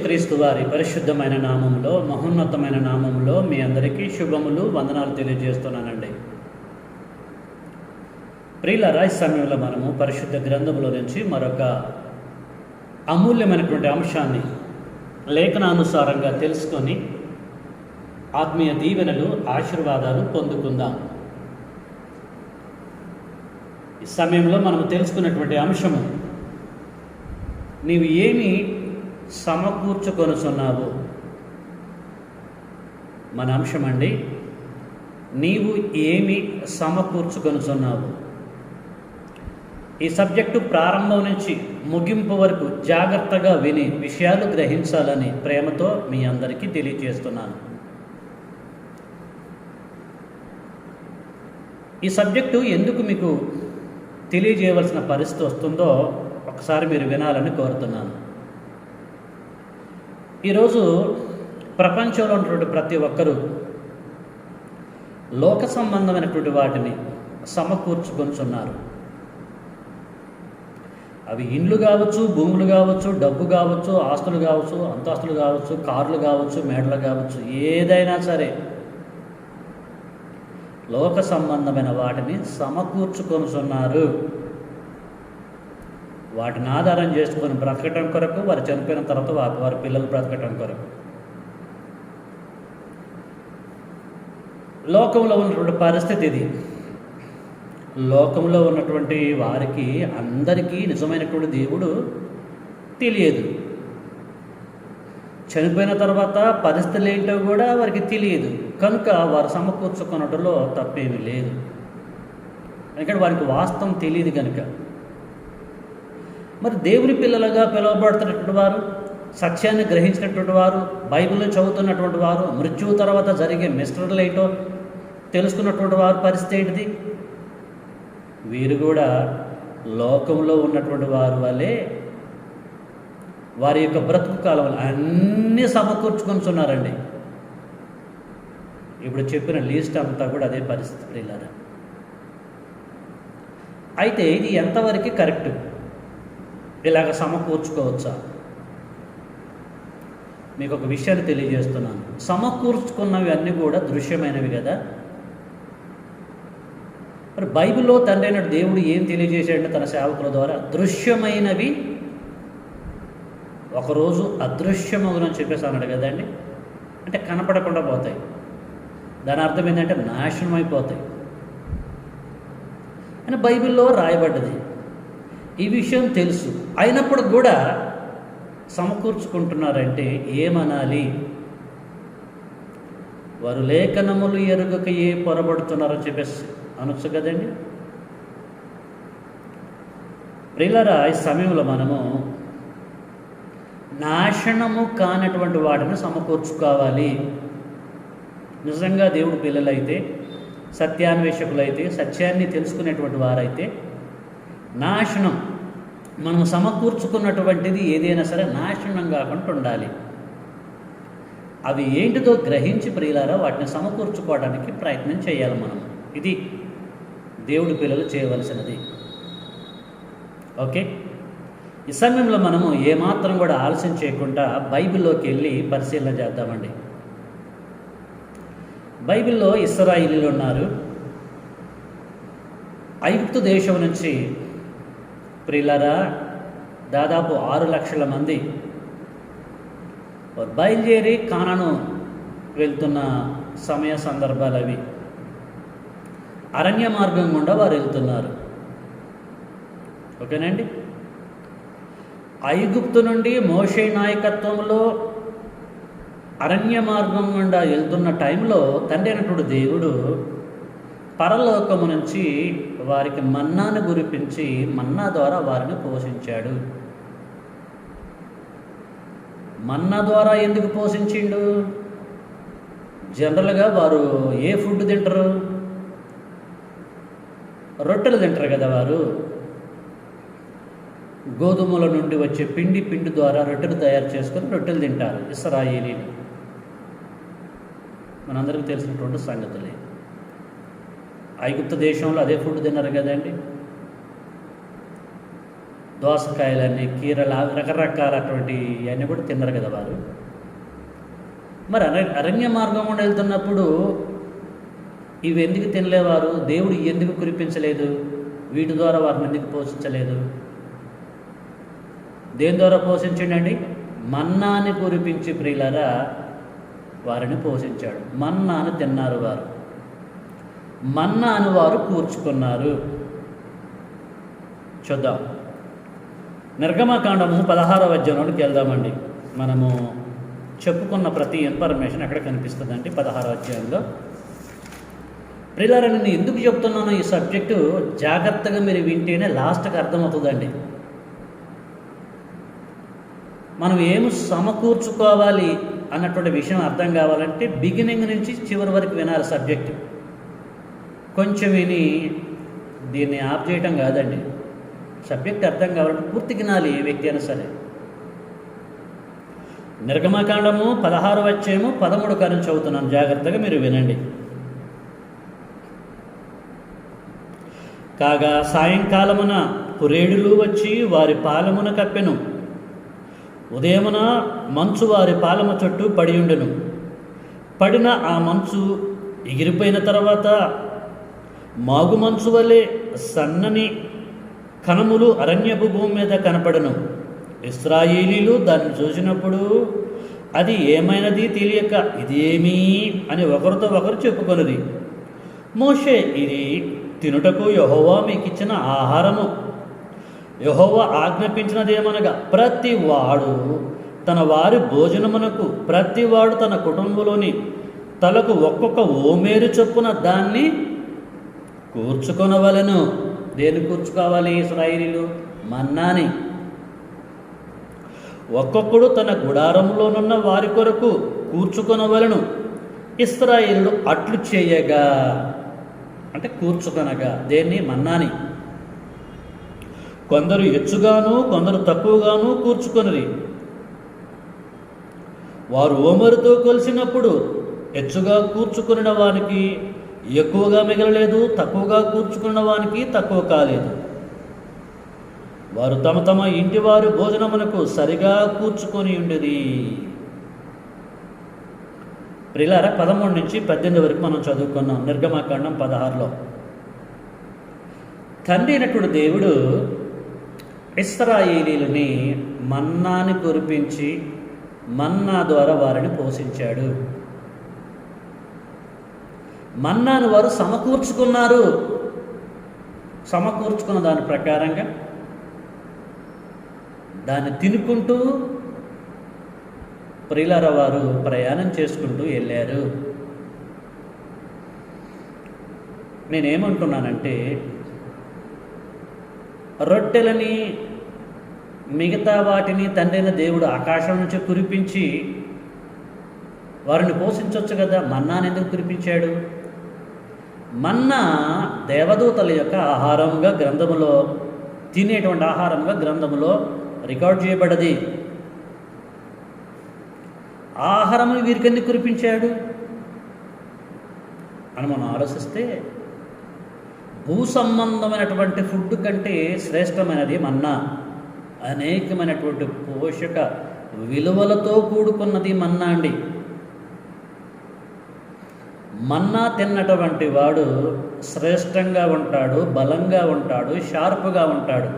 క్రీస్తు వారి పరిశుద్ధమైన నామంలో, మహోన్నతమైన నామంలో మీ అందరికీ శుభములు, వందనాలు తెలియజేస్తున్నానండి. ప్రియులారా, ఈ సమయంలో మనము పరిశుద్ధ గ్రంథంలో నుంచి మరొక అమూల్యమైనటువంటి అంశాన్ని లేఖనానుసారంగా తెలుసుకొని ఆత్మీయ దీవెనలు, ఆశీర్వాదాలు పొందుకుందాం. ఈ సమయంలో మనము తెలుసుకున్నటువంటి అంశము, నీవు ఏమి సమకూర్చుకొనుచున్నావు. మన అంశం అండి, నీవు ఏమి సమకూర్చుకొనుచున్నావు. ఈ సబ్జెక్టు ప్రారంభం నుంచి ముగింపు వరకు జాగ్రత్తగా విని విషయాలు గ్రహించాలని ప్రేమతో మీ అందరికీ తెలియజేస్తున్నాను. ఈ సబ్జెక్టు ఎందుకు మీకు తెలియజేయవలసిన పరిస్థితి వస్తుందో ఒకసారి మీరు వినాలని కోరుతున్నాను. ఈరోజు ప్రపంచంలో ఉన్నటువంటి ప్రతి ఒక్కరూ లోక సంబంధమైనటువంటి వాటిని సమకూర్చుకొనుచున్నారు. అవి ఇండ్లు కావచ్చు, భూములు కావచ్చు, డబ్బు కావచ్చు, ఆస్తులు కావచ్చు, అంతస్తులు కావచ్చు, కార్లు కావచ్చు, మేడలు కావచ్చు, ఏదైనా సరే లోక సంబంధమైన వాటిని సమకూర్చుకొనుచున్నారు. వాటిని ఆధారం చేసుకొని బ్రతకటం కొరకు, వారు చనిపోయిన తర్వాత వారి పిల్లలు బ్రతకటం కొరకు. లోకంలో ఉన్నటువంటి పరిస్థితి ఇది. లోకంలో ఉన్నటువంటి వారికి అందరికీ నిజమైనటువంటి దేవుడు తెలియదు. చనిపోయిన తర్వాత పరిస్థితులు ఏంటో కూడా వారికి తెలియదు. కనుక వారు సమకూర్చుకున్నట్లో తప్పేమీ లేదు. ఎందుకంటే వారికి వాస్తవం తెలియదు కనుక. మరి దేవుని పిల్లలుగా పిలువబడుతున్నటువంటి వారు, సత్యాన్ని గ్రహించినటువంటి వారు, బైబిల్ని చదువుతున్నటువంటి వారు, మృత్యువు తర్వాత జరిగే మిస్టరీలు ఏంటో తెలుసుకున్నటువంటి వారు పరిస్థితి ఏంటిది? వీరు కూడా లోకంలో ఉన్నటువంటి వారు వల్లే వారి యొక్క బ్రతుకు కాలం అన్నీ సమకూర్చుకొనిచున్నారండి. ఇప్పుడు చెప్పిన లీస్ట్ అంతా కూడా అదే పరిస్థితి ప్రియులారా. అయితే ఇది ఎంతవరకు కరెక్ట్? ఇలాగ సమకూర్చుకోవచ్చా? మీకు ఒక విషయాన్ని తెలియజేస్తున్నాను. సమకూర్చుకున్నవి అన్నీ కూడా దృశ్యమైనవి కదా. మరి బైబిల్లో తండ్రి అయిన దేవుడు ఏం తెలియజేశాడంటే తన సేవకుల ద్వారా, దృశ్యమైనవి ఒకరోజు అదృశ్యమగునని చెప్పేసి అన్నాడు కదండి. అంటే కనపడకుండా పోతాయి. దాని అర్థం ఏంటంటే నాశనం అయిపోతాయి అని బైబిల్లో రాయబడ్డది. ఈ విషయం తెలుసు, అయినప్పుడు కూడా సమకూర్చుకుంటున్నారంటే ఏమనాలి? వారు లేఖనములు ఎరుగక ఏ పొరబడుతున్నారని చెప్పేసి అనొచ్చు కదండి. ప్రియులారా, ఈ సమయంలో మనము నాశనము కానటువంటి వాటిని సమకూర్చుకోవాలి. నిజంగా దేవుడు పిల్లలైతే, సత్యాన్వేషకులైతే, సత్యాన్ని తెలుసుకునేటువంటి వారైతే నాశనం, మనం సమకూర్చుకున్నటువంటిది ఏదైనా సరే నాశనం కాకుండా ఉండాలి. అవి ఏంటిదో గ్రహించి ప్రియులారా వాటిని సమకూర్చుకోవడానికి ప్రయత్నం చేయాలి మనం. ఇది దేవుడి పిల్లలు చేయవలసినది. ఓకే, ఈ సమయంలో మనము ఏమాత్రం కూడా ఆలస్యం చేయకుండా బైబిల్లోకి వెళ్ళి పరిశీలన చేద్దామండి. బైబిల్లో ఇశ్రాయేలీయులు ఉన్నారు. ఐగుప్తు దేశం నుంచి ప్రియులారా దాదాపు 6 లక్షల మంది బయలుదేరి కానాను వెళ్తున్న సమయ సందర్భాలు అవి. అరణ్య మార్గం గుండా వారు వెళ్తున్నారు. ఓకేనండి. ఐగుప్తు నుండి మోషే నాయకత్వంలో అరణ్య మార్గం గుండా వెళ్తున్న టైంలో తండ్రి అయినటువంటి దేవుడు పరలోకము నుంచి వారికి మన్నాను కురిపించి మన్నా ద్వారా వారిని పోషించాడు. మన్నా ద్వారా ఎందుకు పోషించిండు? జనరల్గా వారు ఏ ఫుడ్ తింటారు? రొట్టెలు తింటారు కదా. వారు గోధుమల నుండి వచ్చే పిండి ద్వారా రొట్టెలు తయారు చేసుకొని రొట్టెలు తింటారు ఇశ్రాయేలీలు. మనందరికీ తెలిసినటువంటి సంగతులే. ఐగుప్తు దేశంలో అదే ఫుడ్ తిన్నారు కదండి. దోసకాయలన్నీ, కీరలు, రకరకాలటువంటి ఇవన్నీ కూడా తిన్నారు కదా వారు. మరి అరణ్య మార్గం గుండా వెళ్తున్నప్పుడు ఇవి ఎందుకు తినలేవారు? దేవుడు ఎందుకు కురిపించలేదు? వీటి ద్వారా వారిని ఎందుకు పోషించలేదు? దేని ద్వారా పోషించండి? మన్నాని కురిపించి ప్రియులారా వారిని పోషించాడు. మన్నాను తిన్నారు వారు, మన్నాను వారు కూర్చుకున్నారు. చూద్దాం, నిర్గమకాండము 16వ అధ్యాయంలోకి వెళ్దామండి. మనము చెప్పుకున్న ప్రతి ఇన్ఫర్మేషన్ ఎక్కడ కనిపిస్తుందండి? 16వ అధ్యాయంలో. ప్రియులారా, నేను ఎందుకు చెప్తున్నానో ఈ సబ్జెక్టు జాగ్రత్తగా మీరు వింటేనే లాస్ట్కి అర్థమవుతుందండి. మనం ఏమి సమకూర్చుకోవాలి అన్నటువంటి విషయం అర్థం కావాలంటే బిగినింగ్ నుంచి చివరి వరకు వినాలి సబ్జెక్టు. కొంచెం విని దీన్ని ఆఫ్ చేయటం కాదండి. సబ్జెక్ట్ అర్థం కావాలంటే పూర్తి వినాలి ఏ వ్యక్తి అయినా సరే. నిర్గమకాండము 16వ అధ్యాయము 13 కాలం చదువుతున్నాను, జాగ్రత్తగా మీరు వినండి. కాగా సాయంకాలమున పురేడులు వచ్చి వారి పాలమున కప్పెను. ఉదయమున మంచు వారి పాలము చుట్టూ పడి ఉండెను. పడిన ఆ మంచు ఎగిరిపోయిన తర్వాత మాగు మంచు వలె సన్నని కణములు అరణ్యపు భూమి మీద కనపడను. ఇశ్రాయేలీలు దాన్ని చూసినప్పుడు అది ఏమైనది తెలియక ఇదేమీ అని ఒకరితో ఒకరు చెప్పుకొనిది. మోషే, ఇది తినుటకు యెహోవా మీకు ఇచ్చిన ఆహారము. యెహోవా ఆజ్ఞాపించినదేమనగా ప్రతివాడు తన వారి భోజనమునకు ప్రతివాడు తన కుటుంబంలోని తలకు ఒక్కొక్క ఓమేరు చొప్పున దాన్ని కూర్చుకొనవలెను. దేన్ని కూర్చుకోవాలి ఇశ్రాయేలీలు? మన్నాని. ఒక్కొక్కడు తన గుడారంలోనున్న వారి కొరకు కూర్చుకొనవలెను. ఇశ్రాయేలులు అట్లు చేయగా, అంటే కూర్చుకొనగా, దేన్ని? మన్నాని. కొందరు హెచ్చుగాను కొందరు తక్కువగాను కూర్చుకొనిరి. వారు ఓమరుతో కొలిసినప్పుడు హెచ్చుగా కూర్చుకున్న వానికి ఎక్కువగా మిగలలేదు, తక్కువగా కూర్చుకున్న వానికి తక్కువ కాలేదు. వారు తమ తమ ఇంటి వారి భోజనమునకు సరిగా కూర్చుకొని ఉండేది. ప్రియులారా, 13 నుంచి 18 వరకు మనం చదువుకున్నాం నిర్గమకాండం 16లో. తండ్రి అయినటువంటి దేవుడు ఇశ్రాయేలీయులని మన్నాని కురిపించి మన్నా ద్వారా వారిని పోషించాడు. మన్నాను వారు సమకూర్చుకున్నారు. సమకూర్చుకున్న దాని ప్రకారంగా దాన్ని తినుకుంటూ ప్రియులారా వారు ప్రయాణం చేసుకుంటూ వెళ్ళారు. నేనేమంటున్నానంటే, రొట్టెలని మిగతా వాటిని తండ్రైన దేవుడు ఆకాశం నుంచి కురిపించి వారిని పోషించవచ్చు కదా. మన్నాను ఎందుకు కురిపించాడు? మన్నా దేవదూతల యొక్క ఆహారంగా గ్రంథములో, తినేటువంటి ఆహారంగా గ్రంథములో రికార్డ్ చేయబడ్డది. ఆహారమును వీరికి ఎందుకు కురిపించాడు అని మనం ఆలోచిస్తే, భూ సంబంధమైనటువంటి ఫుడ్ కంటే శ్రేష్టమైనది మన్నా. అనేకమైనటువంటి పోషక విలువలతో కూడుకున్నది మన్నా అండి. మన్నా తిన్నటువంటి వాడు శ్రేష్టంగా ఉంటాడు, బలంగా ఉంటాడు, షార్ప్గా ఉంటాడు.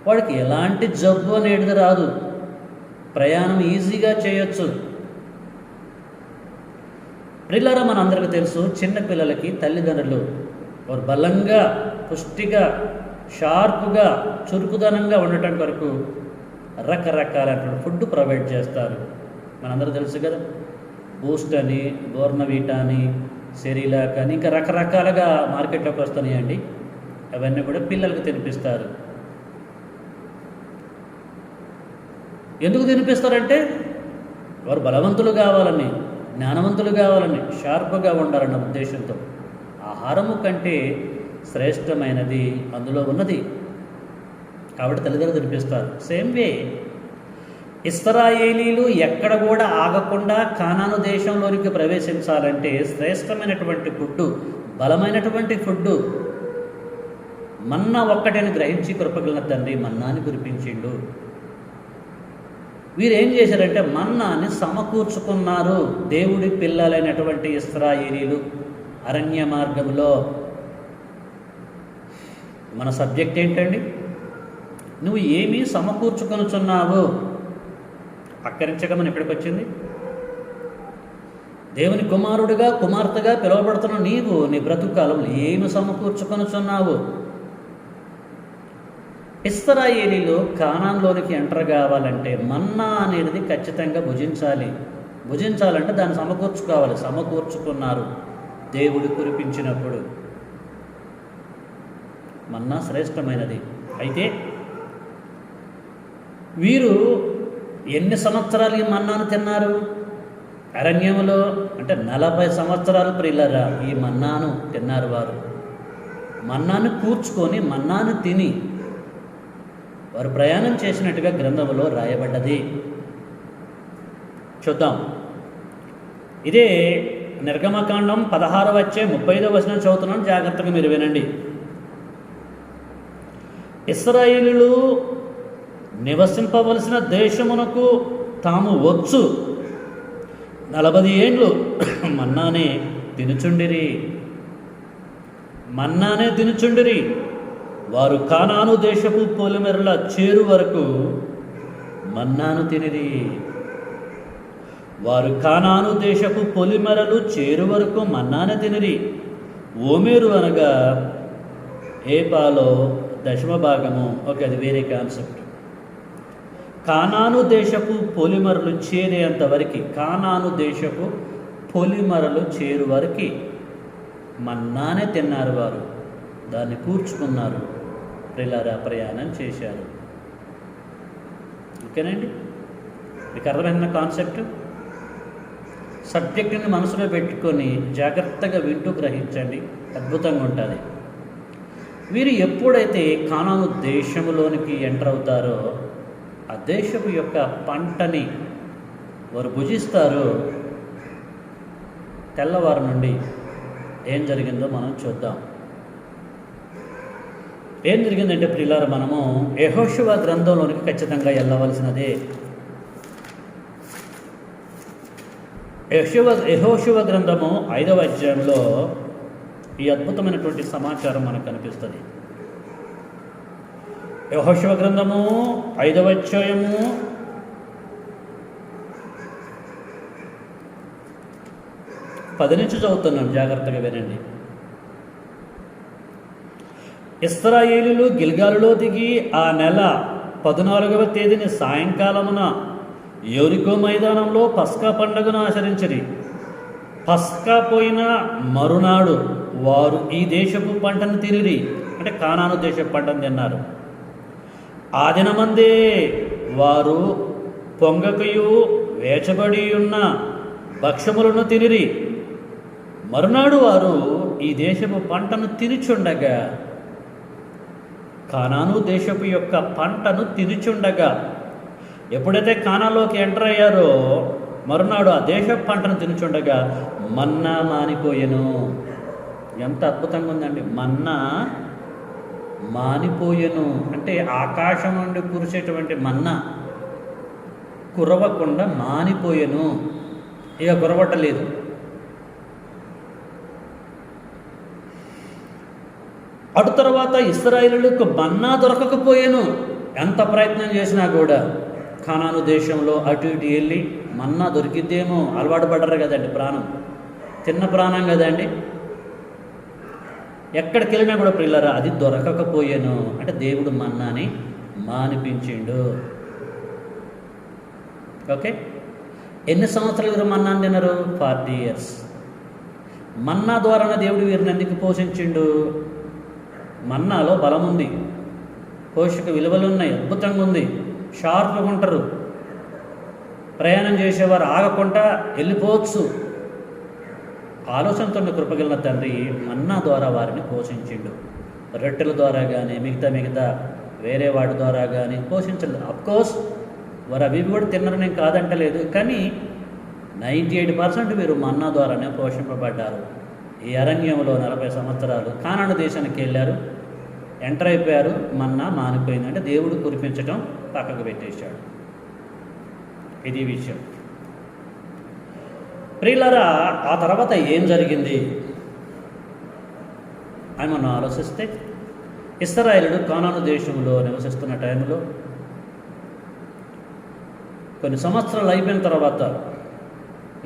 వాడికి ఎలాంటి జబ్బు అనేది రాదు, ప్రయాణం ఈజీగా చేయొచ్చు. ప్రియులారా, మనందరికీ తెలుసు, చిన్నపిల్లలకి తల్లిదండ్రులు వారు బలంగా, పుష్టిగా, షార్ప్గా, చురుకుదనంగా ఉండటం కొరకు రకరకాలైనటువంటి ఫుడ్ ప్రొవైడ్ చేస్తారు. మనందరూ తెలుసు కదా, బూస్ట్ అని, బోర్నవీటా అని, సెరిలాక్ అని, ఇంకా రకరకాలుగా మార్కెట్లోకి వస్తున్నాయండి. అవన్నీ కూడా పిల్లలకు తినిపిస్తారు. ఎందుకు తినిపిస్తారంటే వారు బలవంతులు కావాలని, జ్ఞానవంతులు కావాలని, షార్ప్గా ఉండాలన్న ఉద్దేశంతో. ఆహారము కంటే శ్రేష్టమైనది అందులో ఉన్నది కాబట్టి తల్లిదండ్రులు తినిపిస్తారు. సేమ్ వే ఇశ్రాయేలీలు ఎక్కడ కూడా ఆగకుండా కానాను దేశంలోనికి ప్రవేశించాలంటే శ్రేష్టమైనటువంటి ఫుడ్డు, బలమైనటువంటి ఫుడ్డు మన్నా ఒక్కటని గ్రహించి కృపగల తండ్రి మన్నాని కురిపించిండు. వీరేం చేశారంటే మన్నాని సమకూర్చుకున్నారు. దేవుడి పిల్లలైనటువంటి ఇశ్రాయేలీలు అరణ్య మార్గంలో. మన సబ్జెక్ట్ ఏంటండి? నువ్వు ఏమీ సమకూర్చుకొనుచున్నావు. అక్కరించకమని ఎక్కడికి వచ్చింది? దేవుని కుమారుడిగా కుమార్తెగా పిలువబడుతున్న నీవు నీ బ్రతుకు కాలంలో ఏమి సమకూర్చుకొనుచున్నావు? ఇశ్రాయేలీలు కానాన్లోనికి ఎంటర్ కావాలంటే మన్నా అనేది ఖచ్చితంగా భుజించాలంటే దాన్ని సమకూర్చుకోవాలి. సమకూర్చుకున్నారు దేవుడు కురిపించినప్పుడు. మన్నా శ్రేష్టమైనది. అయితే వీరు ఎన్ని సంవత్సరాలు ఈ మన్నాను తిన్నారు? అరణ్యంలో అంటే 40 సంవత్సరాలు ప్రియులరా ఈ మన్నాను తిన్నారు వారు. మన్నాను కూర్చుకొని మన్నాను తిని వారు ప్రయాణం చేసినట్టుగా గ్రంథంలో రాయబడ్డది. చూద్దాం. ఇదే నిర్గమకాండం 16వ అధ్యాయం 35వ వచనం చదువుతున్నాను, జాగ్రత్తగా మీరు వినండి. ఇశ్రాయేలీయులు నివసింపవలసిన దేశమునకు తాము వచ్చు 40 ఏండ్లు మన్నానే తినుచుండిరి. వారు కానాను దేశపు పొలిమెరల చేరు వరకు మన్నాను తినిరి. వారు కానాను దేశపు పొలిమెరలు చేరు వరకు మన్నాను తినిరి. ఓమేరు అనగా ఏపాలో 10వ భాగము. ఓకే, అది వేరే కాన్సెప్ట్. కానాను దేశపు పొలిమరలు చేరేంత వరకు, కానాను దేశపు పొలిమరలు చేరు వరకు మన్నానే తిన్నారు వారు. దాన్ని కూర్చుకున్నారు, ప్రియులారా ప్రయాణం చేశారు. ఓకేనండి, మీకు అర్థమైన కాన్సెప్ట్? సబ్జెక్టుని మనసులో పెట్టుకొని జాగ్రత్తగా వింటూ గ్రహించండి, అద్భుతంగా ఉంటుంది. వీరు ఎప్పుడైతే కానాను దేశంలోనికి ఎంటర్ అవుతారో ఆ దేశపు యొక్క పంటని వారు భుజిస్తారు. తెల్లవారు నుండి ఏం జరిగిందో మనం చూద్దాం. ఏం జరిగిందంటే ప్రియులారా, మనము యెహోషువ గ్రంథంలోనికి ఖచ్చితంగా వెళ్ళవలసినదే. యెహోషువ గ్రంథము 5వ అధ్యాయంలో ఈ అద్భుతమైనటువంటి సమాచారం మనకు కనిపిస్తుంది. యెహోషువ గ్రంథము 5వ అధ్యాయము 10 నుంచి చదువుతున్నాం, జాగ్రత్తగా వినండి. ఇశ్రాయేలీయులు గిల్గాలులో దిగి ఆ నెల 14వ తేదీని సాయంకాలమున యెరికో మైదానంలో పస్కా పండుగను ఆచరించిరి. పస్కా పోయిన మరునాడు వారు ఈ దేశపు పంటను తిరిగి, అంటే కానాను దేశపు పంటను తిన్నారు. ఆ దినమందే వారు పొంగకయు వేచబడి ఉన్న భక్ష్యములను తినిరి. మరునాడు వారు ఈ దేశపు పంటను తినిచుండగా, కానాను దేశపు యొక్క పంటను తినిచుండగా, ఎప్పుడైతే కానాలోకి ఎంటర్ అయ్యారో మరునాడు ఆ దేశపు పంటను తినిచుండగా మన్నా మానిపోయెను. ఎంత అద్భుతంగా ఉందండి! మన్నా మానిపోయెను అంటే ఆకాశం నుండి కురిసేటువంటి మన్నా కురవకుండా మానిపోయెను. ఇక కురవటలేదు. అటు తర్వాత ఇశ్రాయేలీయులకు మన్నా దొరకకపోయెను. ఎంత ప్రయత్నం చేసినా కూడా కానాను దేశంలో అటు ఇటు వెళ్ళి మన్నా దొరికిద్దేమో, అలవాటు పడ్డారు కదండి, ప్రాణం తిన్న ప్రాణం కదండి. ఎక్కడికి వెళ్ళినా కూడా ప్రియులారా అది దొరకకపోయాను అంటే దేవుడు మన్నాని మానిపించిండు. ఓకే, ఎన్ని సంవత్సరాలు వీరు మన్నాను తిన్నారు? 40 years. మన్నా ద్వారానే దేవుడు వీరిని ఎందుకు పోషించిండు? మన్నాలో బలం ఉంది, పోషక విలువలు ఉన్నాయి, అద్భుతంగా ఉంది, షార్ప్గా ఉంటారు, ప్రయాణం చేసేవారు ఆగకుండా వెళ్ళిపోవచ్చు. ఆలోచనతో కృపగలిగిన తండ్రి మన్నా ద్వారా వారిని పోషించిండు. రొట్టెల ద్వారా కానీ మిగతా వేరే వాటి ద్వారా కానీ పోషించలేదు. అఫ్కోర్స్ వారు అవి కూడా తిన్నారు, నేను కాదంటలేదు, కానీ 98% వీరు మన్నా ద్వారానే పోషింపబడ్డారు. ఈ అరణ్యంలో 40 సంవత్సరాలు కానాను దేశానికి వెళ్ళారు. ఎంటర్ అయిపోయారు, మన్నా మానిపోయింది. అంటే దేవుడు కురిపించటం పక్కకు పెట్టేశాడు. ఇది విషయం. ప్రియులారా, ఆ తర్వాత ఏం జరిగింది అని మనం ఆలోచిస్తే, ఇశ్రాయేలుడు కానాను దేశంలో నివసిస్తున్న టైంలో కొన్ని సంవత్సరాలు అయిపోయిన తర్వాత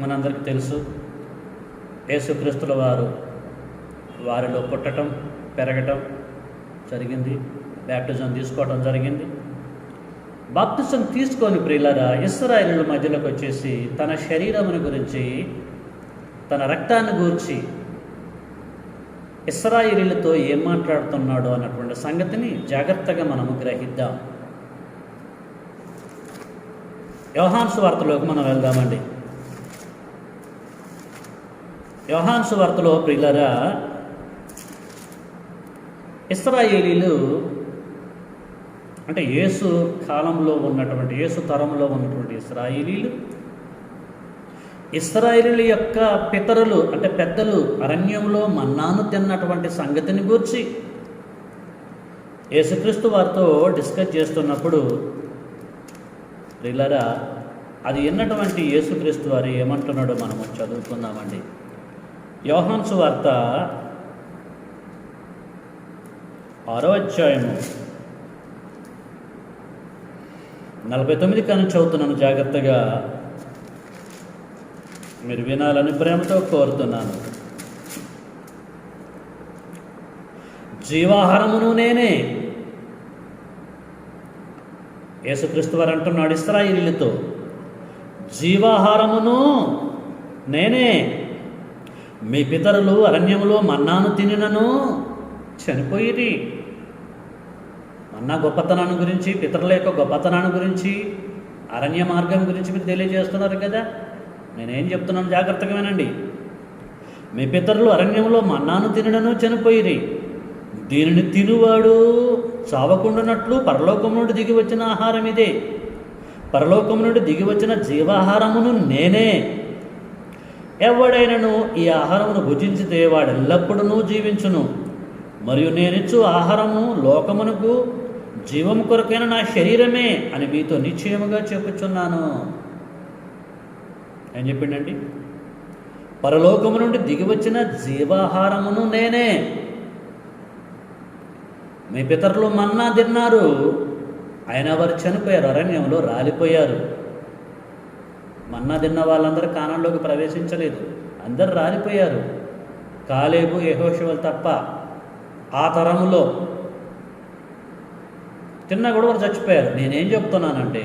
మనందరికీ తెలుసు, యేసుక్రీస్తుల వారిలో పుట్టడం, పెరగటం జరిగింది. బ్యాప్టిజం తీసుకోవటం జరిగింది. బాప్టిజం తీసుకొని ప్రియులారా ఇశ్రాయేలుల మధ్యలోకి వచ్చేసి తన శరీరమును గురించి, తన రక్తాన్ని గురించి ఇశ్రాయేలీలతో ఏం మాట్లాడుతున్నాడో అన్నటువంటి సంగతిని జాగ్రత్తగా మనము గ్రహిద్దాం. యోహాను సువార్తలోకి మనం వెళ్దామండి. యోహాను సువార్తలో ప్రియులారా ఇశ్రాయేలీలు అంటే యేసు కాలంలో ఉన్నటువంటి, యేసు తరంలో ఉన్నటువంటి ఇశ్రాయేలీల యొక్క పితరులు అంటే పెద్దలు అరణ్యంలో మన్నాను తిన్నటువంటి సంగతిని గూర్చి యేసుక్రీస్తు వారితో డిస్కస్ చేస్తున్నప్పుడు ప్రియులారా అది విన్నటువంటి యేసుక్రీస్తు వారు ఏమంటున్నాడో మనము చదువుకుందామండి. యోహాను సువార్త 6వ అధ్యాయము 49 కానీ చదువుతున్నాను, జాగ్రత్తగా మీరు వినాలని ప్రేమతో కోరుతున్నాను. జీవాహారమును నేనే, యేసుక్రీస్తు వారు అంటున్నాడు ఇశ్రాయేలీలతో, జీవాహారమును నేనే. మీ పితరులు అరణ్యములో మన్నాను తినినను చనిపోయిరి. మన్నా గొప్పతనాన్ని గురించి, పితరుల యొక్క గొప్పతనాన్ని గురించి, అరణ్య మార్గం గురించి మీరు తెలియజేస్తున్నారు కదా. నేనేం చెప్తున్నాను జాగ్రత్తగా వినండి. మీ పితరులు అరణ్యంలో మన్నాను తినడను చనిపోయిరి. దీనిని తినువాడు చావకుండానట్లు పరలోకం నుండి దిగి వచ్చిన ఆహారం ఇదే. పరలోకం నుండి దిగి వచ్చిన జీవాహారమును నేనే. ఎవడైనను ఈ ఆహారమును భుజించితే వాడు ఎల్లప్పుడూ జీవించును. మరియు నేనిచ్చు ఆహారము లోకమునకు జీవము కొరకైన నా శరీరమే అని మీతో నిశ్చయముగా చెప్పుచున్నాను. ఏం చెప్పిండండి? పరలోకము నుండి దిగి వచ్చిన జీవాహారమును నేనే. మీ పితరులు మన్నా తిన్నారు, అయినా వారు చనిపోయారు, అరణ్యంలో రాలిపోయారు. మన్నా తిన్న వాళ్ళందరూ కానాన్లోకి ప్రవేశించలేదు, అందరు రాలిపోయారు. కాలేబు, యెహోషువలు తప్ప ఆ తరములో తిన్నా కూడా వారు చచ్చిపోయారు. నేనేం చెప్తున్నానంటే,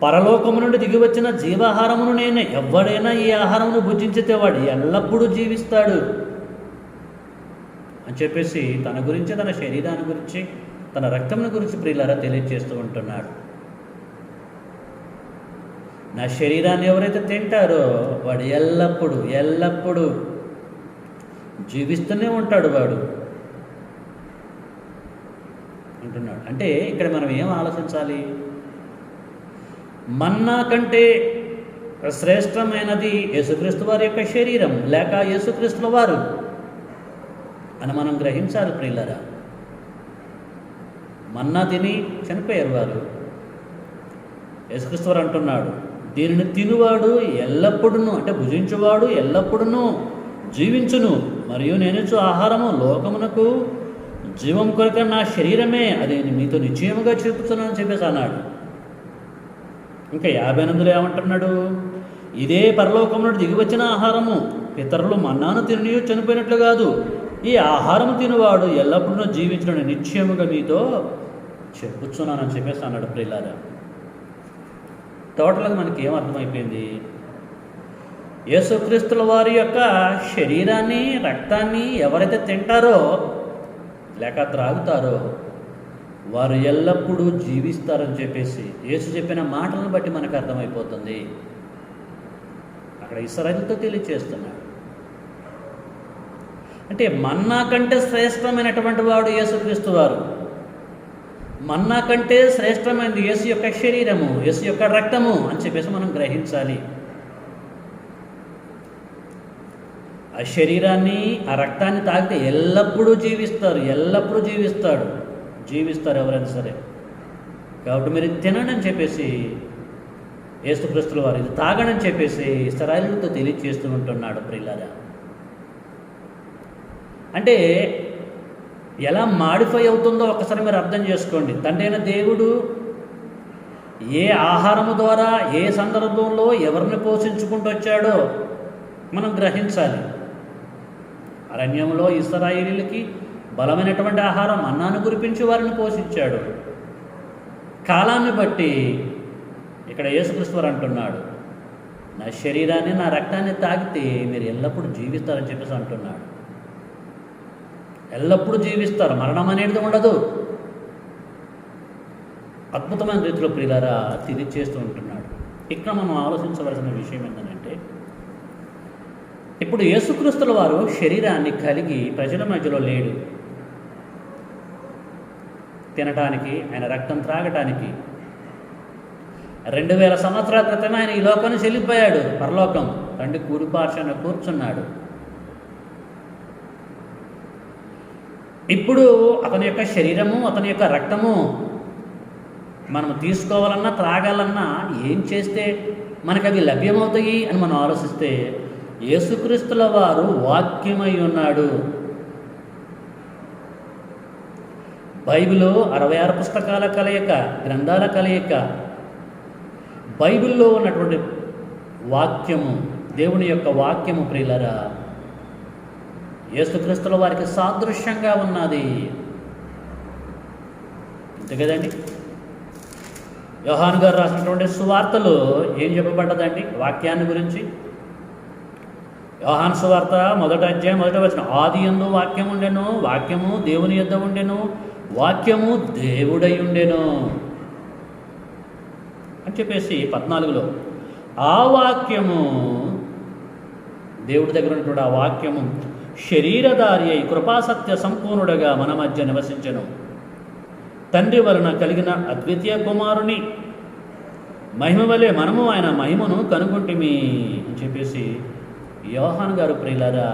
పరలోకము నుండి దిగి వచ్చిన జీవాహారమును నేనే. ఎవడైనా ఈ ఆహారమును భుజించితే వాడు ఎల్లప్పుడూ జీవిస్తాడు అని చెప్పేసి తన గురించి, తన శరీరాన్ని గురించి, తన రక్తమును గురించి ప్రియులారా తెలియజేస్తూ ఉంటున్నాడు. నా శరీరాన్ని ఎవరైతే తింటారో వాడు ఎల్లప్పుడూ జీవిస్తూనే ఉంటాడు వాడు అంటున్నాడు. అంటే ఇక్కడ మనం ఏం ఆలోచించాలి? మన్నా కంటే శ్రేష్టమైనది యేసుక్రీస్తు వారి యొక్క శరీరం లేక యేసుక్రీస్తుల వారు అని మనం గ్రహించాలి ప్రియులారా. మన్నా తిని చనిపోయారు వారు. యేసుక్రీస్తు వారు అంటున్నాడు, దీనిని తినువాడు ఎల్లప్పుడూ అంటే భుజించువాడు ఎల్లప్పుడూ జీవించును. మరియు నేనిచ్చు ఆహారము లోకమునకు జీవం కొరక నా శరీరమే, అది మీతో నిశ్చయముగా చెప్పుతున్నాను అని చెప్పేసి అన్నాడు. ఇంకా 58 ఏమంటున్నాడు? ఇదే పరలోకం నుండి దిగి వచ్చిన ఆహారము. పితరులు మన్నాను తిని చనిపోయినట్లు కాదు, ఈ ఆహారము తినువాడు ఎల్లప్పుడూ జీవించడం నిశ్చయముగా మీతో చెప్పుచున్నానని చెప్పేసి అన్నాడు ప్రియులారా. టోటల్గా మనకి ఏం అర్థమైపోయింది? యేసుక్రీస్తుల వారి యొక్క శరీరాన్ని, రక్తాన్ని ఎవరైతే తింటారో లేక త్రాగుతారో వారు ఎల్లప్పుడూ జీవిస్తారని చెప్పేసి యేసు చెప్పిన మాటలను బట్టి మనకు అర్థమైపోతుంది. అక్కడ ఇశ్రాయేలుతో తెలియజేస్తున్నాడు. అంటే మన్నా కంటే శ్రేష్టమైనటువంటి వాడు యేసుక్రీస్తు వారు. మన్నా కంటే శ్రేష్టమైనది యేసు యొక్క శరీరము, యేసు యొక్క రక్తము అని చెప్పేసి మనం గ్రహించాలి. ఆ శరీరాన్ని, ఆ రక్తాన్ని తాగితే ఎల్లప్పుడూ జీవిస్తారు, ఎల్లప్పుడూ జీవిస్తారు ఎవరైనా సరే. కాబట్టి మీరు తినండి అని చెప్పేసి యేసుక్రీస్తుల వారు, ఇది తాగండి అని చెప్పేసి ఇశ్రాయేలుతో తెలియజేస్తూ ఉంటున్నాడు ప్రియులారా. అంటే ఎలా మాడిఫై అవుతుందో ఒకసారి మీరు అర్థం చేసుకోండి. తండ్రి అయిన దేవుడు ఏ ఆహారము ద్వారా ఏ సందర్భంలో ఎవరిని పోషించుకుంటూ వచ్చాడో మనం గ్రహించాలి. అరణ్యంలో ఇశ్రాయేలీయులకి బలమైనటువంటి ఆహారం మన్నాను కురిపించి వారిని పోషించాడు. కాలాన్ని బట్టి ఇక్కడ యేసుక్రీస్తు వారు అంటున్నాడు, నా శరీరాన్ని, నా రక్తాన్ని తాగితే మీరు ఎల్లప్పుడూ జీవిస్తారని చెప్పేసి అంటున్నాడు. ఎల్లప్పుడూ జీవిస్తారు, మరణం అనేది ఉండదు. అద్భుతమైన రీతిలో ప్రియులారా తెలియజేస్తూ ఉంటున్నాడు. ఇక్కడ మనం ఆలోచించవలసిన విషయం ఏంటంటే, ఇప్పుడు యేసుక్రీస్తుల వారు శరీరాన్ని కలిగి ప్రజల మధ్యలో లేడు. తినటానికి, ఆయన రక్తం త్రాగటానికి 2000 సంవత్సరాల క్రితమే ఆయన ఈ లోకాన్ని చెల్లిపోయాడు. పరలోకం తండ్రి కుడి పార్శ్వాన కూర్చున్నాడు. ఇప్పుడు అతని యొక్క శరీరము, అతని యొక్క రక్తము మనం తీసుకోవాలన్నా, త్రాగాలన్నా ఏం చేస్తే మనకు అవి లభ్యమవుతాయి అని మనం ఆలోచిస్తే, యేసుక్రీస్తుల వారు వాక్యమై ఉన్నాడు. బైబిలు 66 పుస్తకాల కలయిక, గ్రంథాల కలయిక. బైబిల్లో ఉన్నటువంటి వాక్యము, దేవుని యొక్క వాక్యము ప్రియులరా, యేసుక్రీస్తుల వారికి సాదృశ్యంగా ఉన్నది. అంతే కదండి. యోహాను గారు రాసినటువంటి సువార్తలు ఏం చెప్పబడ్డదండి వాక్యాన్ని గురించి? యోహాను సువార్త 1వ అధ్యాయం 1వ వచనం, ఆది యందు వాక్యం ఉండెను, వాక్యము దేవుని యొద్ద ఉండెను, వాక్యము దేవుడై ఉండెను అని చెప్పేసి 14లో, ఆ వాక్యము, దేవుడి దగ్గర ఉన్నటువంటి ఆ వాక్యము శరీరధారి అయి కృపాసత్య సంపూర్ణుడుగా మన మధ్య నివసించెను, తండ్రి వలన కలిగిన అద్వితీయ కుమారుని మహిమ వలె మనము ఆయన మహిమను కనుగొంటిమి అని చెప్పేసి యోహాను గారు ప్రియులారా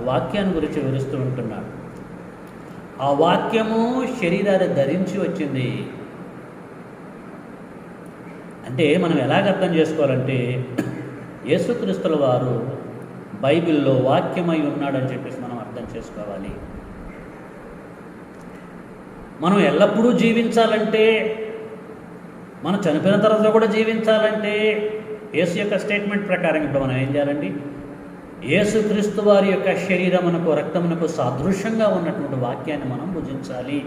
వాక్యాన్ని గురించి వివరిస్తూ ఉంటున్నాడు. ఆ వాక్యము శరీరాన్ని ధరించి వచ్చింది. అంటే మనం ఎలాగ అర్థం చేసుకోవాలంటే, యేసుక్రీస్తుల వారు బైబిల్లో వాక్యమై ఉన్నాడని చెప్పేసి మనం అర్థం చేసుకోవాలి. మనం ఎల్లప్పుడూ జీవించాలంటే, మనం చనిపోయిన తర్వాత కూడా జీవించాలంటే, యేసు యొక్క స్టేట్మెంట్ ప్రకారం ఇప్పుడు మనం ఏం చేయాలండి? యేసుక్రీస్తు వారి యొక్క శరీరమునకు, రక్తమునకు సాదృశ్యంగా ఉన్నటువంటి వాక్యాన్ని మనం భుజించాలి.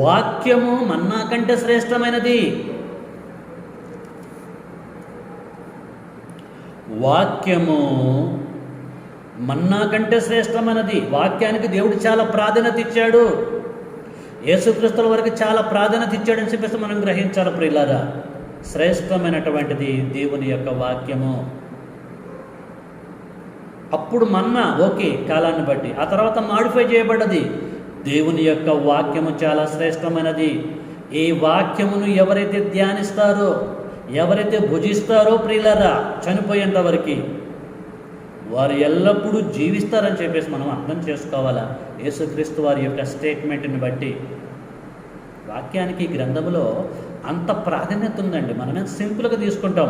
వాక్యము మన్నా కంటే శ్రేష్టమైనది. వాక్యము మన్నా కంటే శ్రేష్టమైనది. వాక్యానికి దేవుడు చాలా ప్రాధాన్యత ఇచ్చాడు. యేసుక్రీస్తుల వరకు చాలా ప్రాధాన్యత ఇచ్చాడని చెప్పేసి మనం గ్రహించాలి ప్రియులారా. శ్రేష్టమైనటువంటిది దేవుని యొక్క వాక్యము. అప్పుడు మన్నా ఓకే కాలాన్ని బట్టి, ఆ తర్వాత మాడిఫై చేయబడ్డది. దేవుని యొక్క వాక్యము చాలా శ్రేష్టమైనది. ఈ వాక్యమును ఎవరైతే ధ్యానిస్తారో, ఎవరైతే భుజిస్తారో ప్రియులారా చనిపోయేంత వరకు, వారు ఎల్లప్పుడూ జీవిస్తారని చెప్పేసి మనం అర్థం చేసుకోవాలా. యేసుక్రీస్తు వారి యొక్క స్టేట్మెంట్ని బట్టి వాక్యానికి గ్రంథములో అంత ప్రాధాన్యత ఉందండి. మనమే సింపుల్గా తీసుకుంటాం.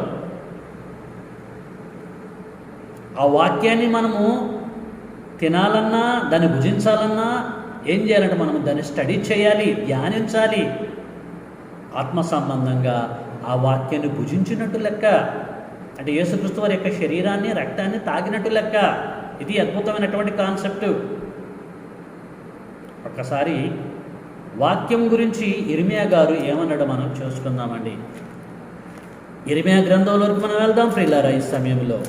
ఆ వాక్యాన్ని మనము తినాలన్నా, దాన్ని భుజించాలన్నా ఏం చేయాలంటే మనం దాన్ని స్టడీ చేయాలి, ధ్యానించాలి. ఆత్మ సంబంధంగా ఆ వాక్యాన్ని భుజించినట్టు లెక్క. అంటే యేసుక్రీస్తు వారి యొక్క శరీరాన్ని, రక్తాన్ని తాగినట్టు లెక్క. ఇది అద్భుతమైనటువంటి కాన్సెప్ట్. ఒక్కసారి వాక్యం గురించి ఇర్మియా గారు ఏమన్నాడో మనం చూసుకుందామండి. ఇర్మియా గ్రంథంలోకి మనం వెళ్దాం ప్రియులారా ఈ సమయంలో.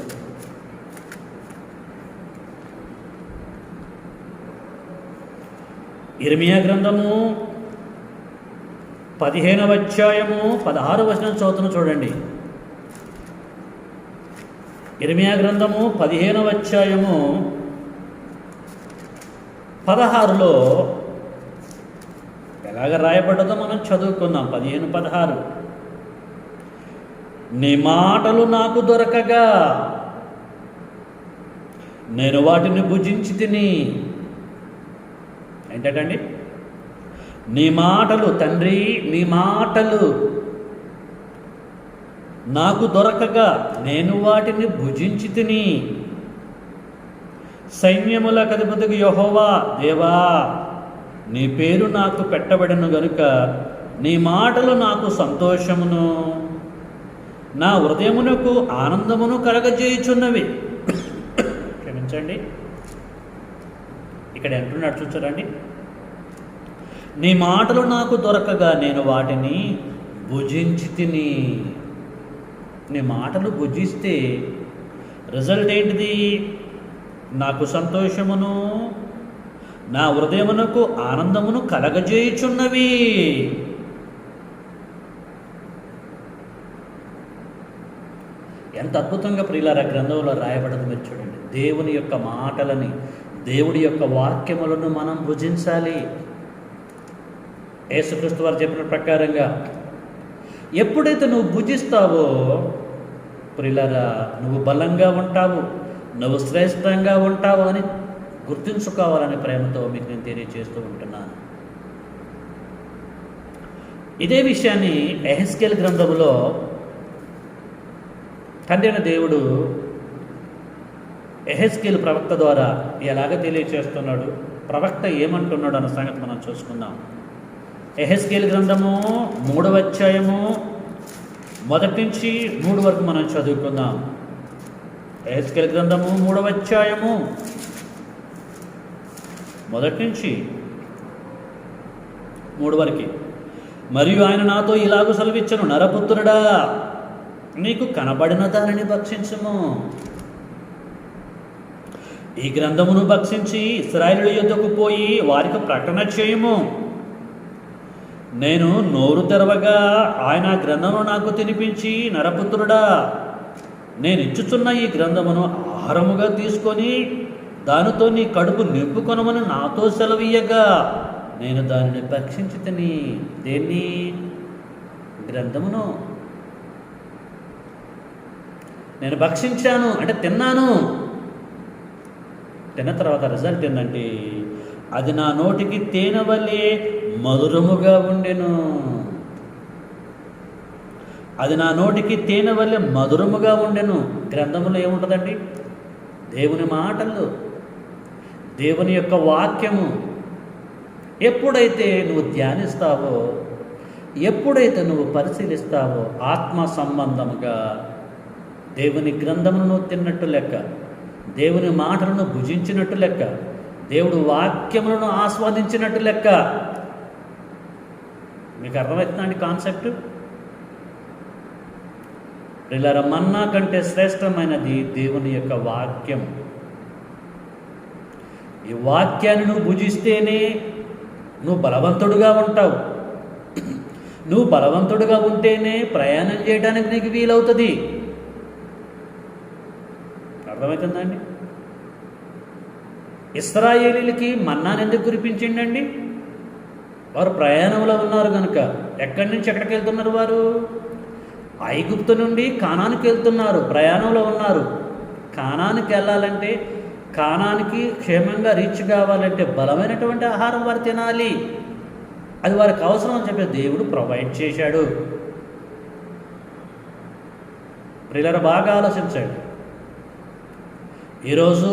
ఇర్మియా గ్రంథము 15వ అధ్యాయము 16వ వచనం చదువుతున్న చూడండి. ఇర్మియా గ్రంథము 15వ అధ్యాయము 16లో ఎలాగ రాయబడ్డదో మనం చదువుకుందాం. 15:16, నీ మాటలు నాకు దొరకగా నేను వాటిని భుజించి తిని. ఏంటండి? నీ మాటలు తండ్రి, నీ మాటలు నాకు దొరకగా నేను వాటిని భుజించి తిని. సైన్యములకు అధిపతికి యెహోవా, దేవా నీ పేరు నాకు పెట్టబడను గనుక నీ మాటలు నాకు సంతోషమును, నా హృదయమునకు ఆనందమును కలగజేయుచున్నవి. క్షమించండి, ఇక్కడ అంటున్నాడు చూచారండి, నీ మాటలు నాకు దొరకగా నేను వాటిని భుజించి తిని. నీ మాటలు భుజిస్తే రిజల్ట్ ఏంటిది? నాకు సంతోషమును, నా హృదయమునకు ఆనందమును కలగజేయుచున్నవి. ఎంత అద్భుతంగా ప్రియులారా గ్రంథంలో రాయబడదు మీరు చూడండి. దేవుని యొక్క మాటలని, దేవుడి యొక్క వాక్యములను మనం భుజించాలి. యేసుక్రీస్తు వారు చెప్పిన ప్రకారంగా ఎప్పుడైతే నువ్వు భుజిస్తావో ప్రియులారా నువ్వు బలంగా ఉంటావు, నువ్వు శ్రేష్టంగా ఉంటావు అని గుర్తుంచుకోవాలనే ప్రేమతో మీకు నేను తెలియజేస్తూ ఉంటున్నాను. ఇదే విషయాన్ని యెహెజ్కేలు గ్రంథములో తండ్రి అయిన దేవుడు యెహెజ్కేలు ప్రవక్త ద్వారా ఎలాగ తెలియజేస్తున్నాడు, ప్రవక్త ఏమంటున్నాడు అన్న సంగతి మనం చూసుకుందాం. యెహెజ్కేలు గ్రంథము 3వ అధ్యాయము 1 నుంచి 3 వరకు మనం చదువుకుందాం. యెహెజ్కేలు గ్రంథము 3వ అధ్యాయము 1 నుంచి 3 వరకు. మరియు ఆయన నాతో ఇలాగూ సెలవిచ్చెను, నరపుత్రుడా నీకు కనబడిన దానిని భక్షించుము. ఈ గ్రంథమును భక్షించి ఇశ్రాయేలు యొద్దకు పోయి వారికి ప్రకటన చేయుము. నేను నోరు తెరవగా ఆయన గ్రంథమును నాకు తినిపించి, నరపుత్రుడా నేను ఇచ్చుచున్న ఈ గ్రంథమును ఆహారముగా తీసుకొని దానితో నీ కడుపు నింపుకొనమని నాతో సెలవీయగా నేను దానిని భక్షించి తిని. దేన్ని? గ్రంథమును నేను భక్షించాను అంటే తిన్నాను. తిన్న తర్వాత రిజల్ట్ ఏంటంటే అది నా నోటికి తేనె వలె మధురముగా ఉండెను. అది నా నోటికి తేనె వలె మధురముగా ఉండెను. గ్రంథములో ఏముంటుందండి? దేవుని మాటలు, దేవుని యొక్క వాక్యము. ఎప్పుడైతే నువ్వు ధ్యానిస్తావో, ఎప్పుడైతే నువ్వు పరిశీలిస్తావో ఆత్మ సంబంధముగా దేవుని గ్రంథమును తిన్నట్టు లెక్క, దేవుని మాటలను భుజించినట్టు లెక్క, దేవుడు వాక్యములను ఆస్వాదించినట్టు లెక్క. మీకు అర్థమవుతుందండి కాన్సెప్ట్? ప్రియులారా మన్నా కంటే శ్రేష్టమైనది దేవుని యొక్క వాక్యం. ఈ వాక్యాన్ని నువ్వు భుజిస్తేనే నువ్వు బలవంతుడుగా ఉంటావు. నువ్వు బలవంతుడుగా ఉంటేనే ప్రయాణం చేయడానికి నీకు వీలవుతుంది. అర్థమవుతుందండి? ఇశ్రాయేలీలకి మన్నాను ఎందుకు కురిపించిండండి? వారు ప్రయాణంలో ఉన్నారు కనుక. ఎక్కడి నుంచి ఎక్కడికి వెళ్తున్నారు వారు? ఐగుప్తు నుండి కానానికి వెళ్తున్నారు, ప్రయాణంలో ఉన్నారు. కానానికి వెళ్ళాలంటే, కానానికి క్షేమంగా రీచ్ కావాలంటే బలమైనటువంటి ఆహారం వారు తినాలి. అది వారికి అవసరం అని చెప్పి దేవుడు ప్రొవైడ్ చేశాడు. ప్రియులారా బాగా ఆలోచించండి. ఈరోజు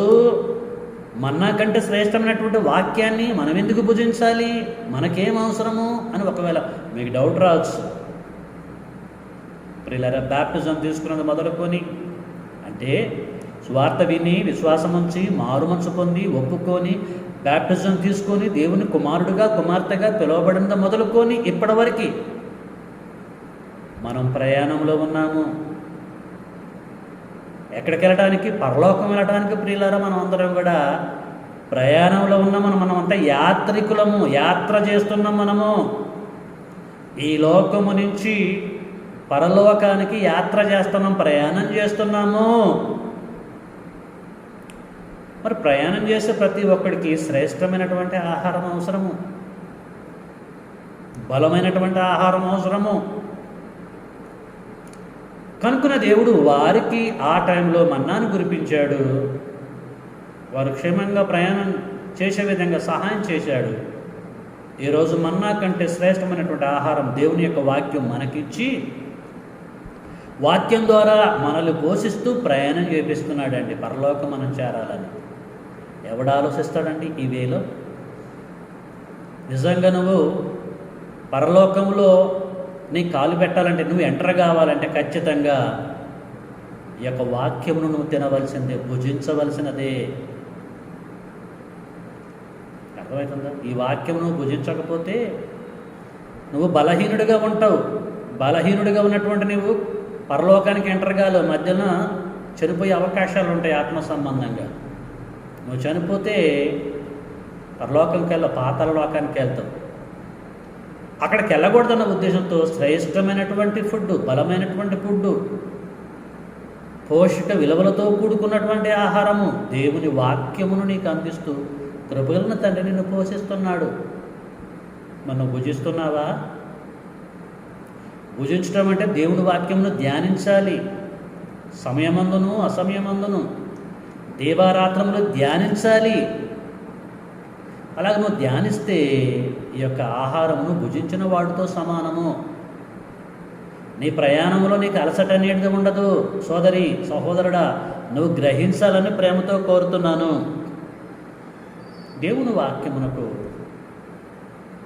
మన్నా కంటే శ్రేష్టమైనటువంటి వాక్యాన్ని మనం ఎందుకు భుజించాలి? మనకేం అవసరము అని ఒకవేళ మీకు డౌట్ రావచ్చు. ప్రియులారా బ్యాప్టిజం తీసుకున్నది మొదలుకొని, అంటే స్వార్థ విని విశ్వాసం ఉంచి మారు మనసు పొంది ఒప్పుకొని బ్యాప్టిజం తీసుకొని దేవుని కుమారుడుగా కుమార్తెగా పిలువబడింది మొదలుకొని ఇప్పటివరకు మనం ప్రయాణంలో ఉన్నాము. ఎక్కడికి వెళ్ళడానికి? పరలోకం వెళ్ళడానికి. ప్రియులారా మనం అందరం కూడా ప్రయాణంలో ఉన్నాం. మనం అంతా యాత్రికులము, యాత్ర చేస్తున్నాం. మనము ఈ లోకము నుంచి పరలోకానికి యాత్ర చేస్తున్నాం, ప్రయాణం చేస్తున్నాము. మరి ప్రయాణం చేసే ప్రతి ఒక్కడికి శ్రేష్టమైనటువంటి ఆహారం అవసరము, బలమైనటువంటి ఆహారం అవసరము. కనుకున్న దేవుడు వారికి ఆ టైంలో మన్నాను కురిపించాడు. వారు క్షేమంగా ప్రయాణం చేసే విధంగా సహాయం చేశాడు. ఈరోజు మన్నా కంటే శ్రేష్టమైనటువంటి ఆహారం దేవుని యొక్క వాక్యం మనకిచ్చి వాక్యం ద్వారా మనల్ని పోషిస్తూ ప్రయాణం చేపిస్తున్నాడండి పరలోకం మనం చేరాలని. ఎవడు ఆలోచిస్తాడండి ఈ వేలో? నిజంగా నువ్వు పరలోకంలో నీ కాలు పెట్టాలంటే, నువ్వు ఎంటర్ కావాలంటే ఖచ్చితంగా ఈ యొక్క వాక్యమును నువ్వు తినవలసిందే, భుజించవలసినదే. అర్థమవుతుందా? ఈ వాక్యం నువ్వు భుజించకపోతే నువ్వు బలహీనుడిగా ఉంటావు. బలహీనుడిగా ఉన్నటువంటి నువ్వు పరలోకానికి ఎంటర్ కాలేవు. మధ్యన చనిపోయే అవకాశాలు ఉంటాయి ఆత్మ సంబంధంగా. నువ్వు చనిపోతే పరలోకంకి వెళ్ళావు, పాతాళ లోకానికి వెళ్తావు. అక్కడికి వెళ్ళకూడదన్న ఉద్దేశంతో శ్రేష్టమైనటువంటి ఫుడ్, బలమైనటువంటి ఫుడ్, పోషక విలువలతో కూడుకున్నటువంటి ఆహారము, దేవుని వాక్యమును నీకు అందిస్తూ కృపగలిగిన తండ్రి నిన్ను పోషిస్తున్నాడు. మనం భుజిస్తున్నావా? భుజించడం అంటే దేవుని వాక్యమును ధ్యానించాలి. సమయమందును అసమయమందును దేవారాత్రములు ధ్యానించాలి. అలాగే నువ్వు ధ్యానిస్తే ఈ యొక్క ఆహారమును భుజించిన వాడితో సమానము. నీ ప్రయాణంలో నీకు అలసట అనేది ఉండదు. సోదరి, సహోదరుడా, నువ్వు గ్రహించాలని ప్రేమతో కోరుతున్నాను. దేవుని వాక్యమునకు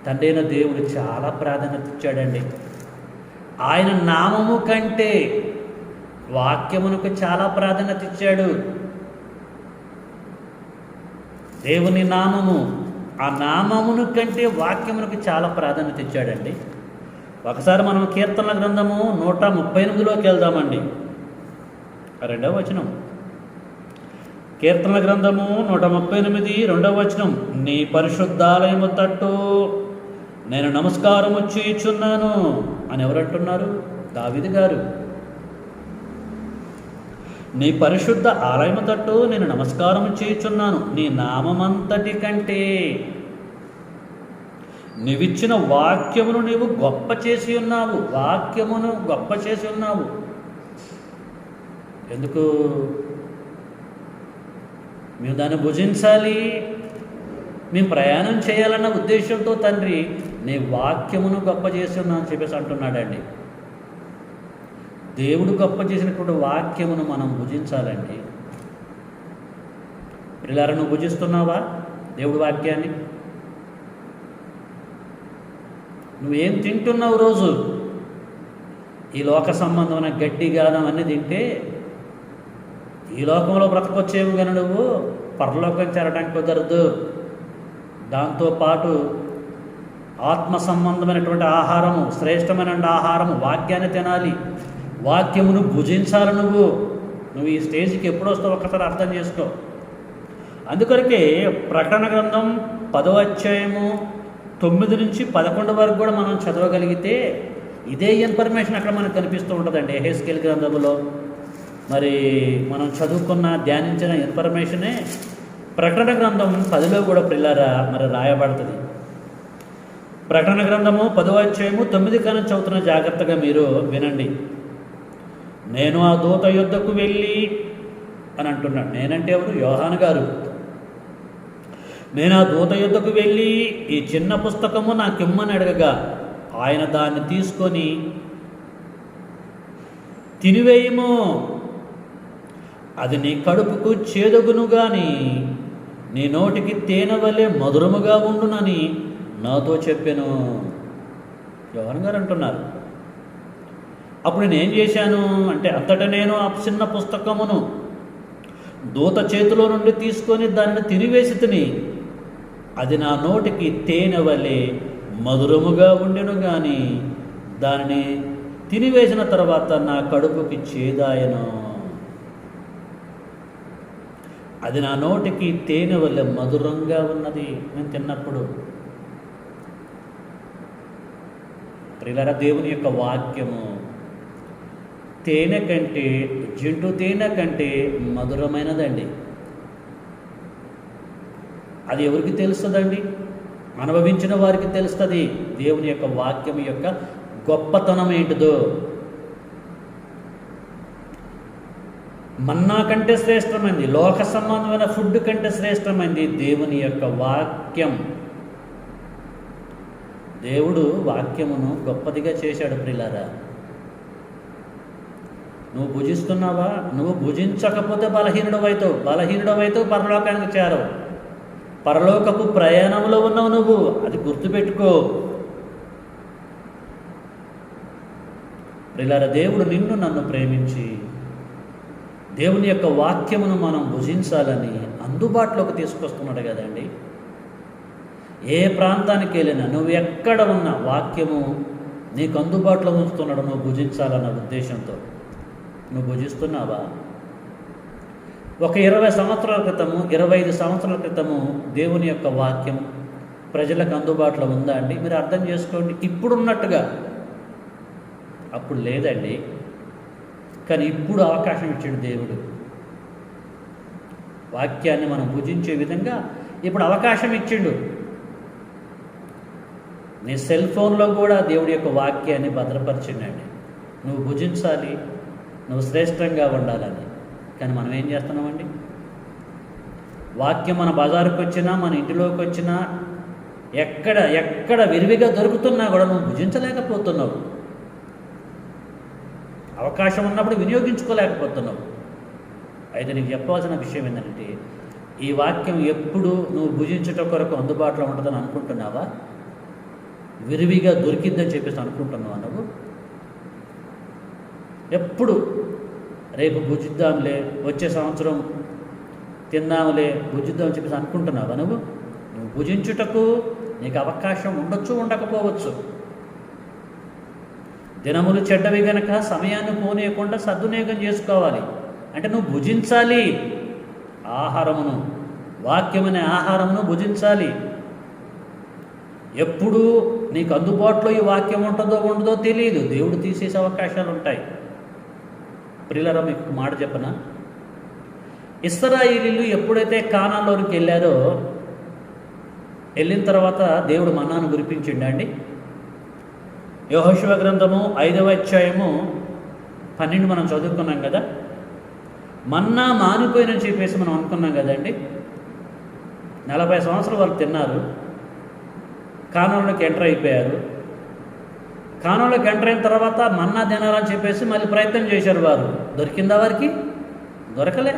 తండ్రి అయిన దేవుడు చాలా ప్రాధాన్యత ఇచ్చాడండి. ఆయన నామము కంటే వాక్యమునకు చాలా ప్రాధాన్యత ఇచ్చాడు. దేవుని నామము, ఆ నామమును కంటే వాక్యమునకు చాలా ప్రాధాన్యత ఇచ్చాడండి. ఒకసారి మనం కీర్తనల గ్రంథము 138లోకి వెళ్దామండి. 2వ వచనం. కీర్తనల గ్రంథము 138 2వ వచనం. నీ పరిశుద్ధాలయము తట్టు నేను నమస్కారము చేయుచున్నాను అని ఎవరంటున్నారు? దావీదు గారు. నీ పరిశుద్ధ ఆలయము తట్టు నేను నమస్కారము చేయుచున్నాను, నీ నామమంతటి కంటే నీవిచ్చిన వాక్యమును నీవు గొప్ప చేసి ఉన్నావు. వాక్యమును గొప్ప చేసి ఉన్నావు. ఎందుకు? మేము దాన్ని భుజించాలి, మేము ప్రయాణం చేయాలన్న ఉద్దేశంతో తండ్రి నీ వాక్యమును గొప్ప చేసి ఉన్నా అని చెప్పేసి అంటున్నాడండి. దేవుడు గొప్ప చేసినటువంటి వాక్యమును మనం భుజించాలండి. పిల్లలు, నువ్వు భుజిస్తున్నావా దేవుడి వాక్యాన్ని? నువ్వేం తింటున్నావు రోజు? ఈ లోక సంబంధమైన గడ్డి గానం అన్నీ తింటే ఈ లోకంలో బ్రతకొచ్చేమో కానీ నువ్వు పరలోకం చేరడానికి కుదరదు. దాంతోపాటు ఆత్మ సంబంధమైనటువంటి ఆహారము, శ్రేష్టమైన ఆహారము, వాక్యాన్ని తినాలి, వాక్యమును భుజించాలి. నువ్వు ఈ స్టేజ్కి ఎప్పుడు వస్తావు ఒక్కసారి అర్థం చేసుకో. అందుకొరకే ప్రకటన గ్రంథం 10వ అధ్యాయము 9 నుంచి 11 వరకు కూడా మనం చదవగలిగితే ఇదే ఇన్ఫర్మేషన్ అక్కడ మనకు కనిపిస్తూ ఉంటుందండి. యెహెజ్కేలు గ్రంథంలో మరి మనం చదువుకున్న, ధ్యానించిన ఇన్ఫర్మేషనే ప్రకటన గ్రంథం 10లో కూడా పిల్లరా మరి రాయబడుతుంది. ప్రకటన గ్రంథము 10వ అధ్యాయము 9 కన్నా చదువుతున్న జాగ్రత్తగా మీరు వినండి. నేను ఆ దూత యుద్ధకు వెళ్ళి అని అంటున్నాడు. నేనంటే ఎవరు? యోహాను గారు. నేను ఆ దూత యుద్ధకు వెళ్ళి ఈ చిన్న పుస్తకము నాకిమ్మని అడగగా ఆయన దాన్ని తీసుకొని తినివేయము, అది నీ కడుపుకు చేదగును గాని నీ నోటికి తేనె వలె మధురముగా ఉండునని నాతో చెప్పాను. యోహాను గారు అంటున్నారు. అప్పుడు నేనేం చేశాను అంటే, అంతటా నేను ఆ చిన్న పుస్తకమును దూత చేతిలో నుండి తీసుకొని దానిని తినివేసి తిని అది నా నోటికి తేనె వలె మధురముగా ఉండెను కానీ దానిని తినివేసిన తర్వాత నా కడుపుకి చేదాయను. అది నా నోటికి తేనె వలె మధురంగా ఉన్నది నేను తిన్నప్పుడు. ప్రియులారా, దేవుని యొక్క వాక్యము తేనె కంటే, జంటు తేనె కంటే మధురమైనదండి. అది ఎవరికి తెలుస్తుందండి? అనుభవించిన వారికి తెలుస్తుంది దేవుని యొక్క వాక్యం యొక్క గొప్పతనం ఏంటిదో. మన్నా కంటే శ్రేష్టమైంది, లోక సంబంధమైన ఫుడ్ కంటే శ్రేష్టమైంది దేవుని యొక్క వాక్యం. దేవుడు వాక్యమును గొప్పదిగా చేశాడు ప్రియులారా. నువ్వు భుజిస్తున్నావా? నువ్వు భుజించకపోతే బలహీనుడవైతావు, పరలోకానికి చేరవు. పరలోకపు ప్రయాణంలో ఉన్నావు నువ్వు, అది గుర్తుపెట్టుకో ప్రియులారా. దేవుడు నిన్ను నన్ను ప్రేమించి దేవుని యొక్క వాక్యమును మనం భుజించాలని అందుబాటులోకి తీసుకొస్తున్నాడు కదండి. ఏ ప్రాంతానికి వెళ్ళినా, నువ్వు ఎక్కడ ఉన్నా వాక్యము నీకు అందుబాటులో ఉంచుతున్నాడు, నువ్వు భుజించాలన్న ఉద్దేశంతో. నువ్వు భుజిస్తున్నావా? ఒక 20 సంవత్సరాల క్రితము, 25 సంవత్సరాల క్రితము దేవుని యొక్క వాక్యం ప్రజలకు అందుబాటులో ఉందా అండి? మీరు అర్థం చేసుకోండి. ఇప్పుడున్నట్టుగా అప్పుడు లేదండి. కానీ ఇప్పుడు అవకాశం ఇచ్చాడు దేవుడు. వాక్యాన్ని మనం భుజించే విధంగా ఇప్పుడు అవకాశం ఇచ్చిండు. నీ సెల్ ఫోన్లో కూడా దేవుడి యొక్క వాక్యాన్ని భద్రపరిచిండండి. నువ్వు భుజించాలి, నువ్వు శ్రేష్టంగా ఉండాలని. కానీ మనం ఏం చేస్తున్నామండి? వాక్యం మన బజారుకు వచ్చినా, మన ఇంటిలోకి వచ్చినా, ఎక్కడ విరివిగా దొరుకుతున్నా కూడా నువ్వు భుజించలేకపోతున్నావు. అవకాశం ఉన్నప్పుడు వినియోగించుకోలేకపోతున్నావు. అయితే నీకు చెప్పవలసిన విషయం ఏంటంటే, ఈ వాక్యం ఎప్పుడు నువ్వు భుజించుట కొరకు అందుబాటులో ఉంటుందని అనుకుంటున్నావా? విరివిగా దొరికిందని చెప్పేసి అనుకుంటున్నావా నువ్వు? ఎప్పుడు రేపు భుజిద్దాంలే, వచ్చే సంవత్సరం తిందాంలే, భుజిద్దామని చెప్పేసి అనుకుంటున్నావా నువ్వు? నువ్వు భుజించుటకు నీకు అవకాశం ఉండొచ్చు, ఉండకపోవచ్చు. దినములు చెడ్డవి గనక సమయాన్ని పోనీయకుండా సద్వినియోగం చేసుకోవాలి. అంటే నువ్వు భుజించాలి ఆహారమును, వాక్యమనే ఆహారమును భుజించాలి. ఎప్పుడు నీకు అందుబాటులో ఈ వాక్యం ఉంటుందో ఉండదో తెలియదు. దేవుడు తీసేసే అవకాశాలు ఉంటాయి. ప్రియులారా, మీకు మాట చెప్పనా? ఇశ్రాయేలీయులు ఎప్పుడైతే కానాన్లోనికి వెళ్ళారో, వెళ్ళిన తర్వాత దేవుడు మన్నాను కురిపించిండా అండి? యెహోషువ గ్రంథము 5వ అధ్యాయము 12 మనం చదువుకున్నాం కదా. మన్నా మానిపోయినని చెప్పేసి మనం అనుకున్నాం కదండి. 40 సంవత్సరాలు వాళ్ళు తిన్నారు, కానాన్లోకి ఎంటర్ అయిపోయారు. కానాన్లోకి ఎంటర్ అయిన తర్వాత మన్నా తినాలని చెప్పేసి మళ్ళీ ప్రయత్నం చేశారు. వారు దొరికిందా? వారికి దొరకలే.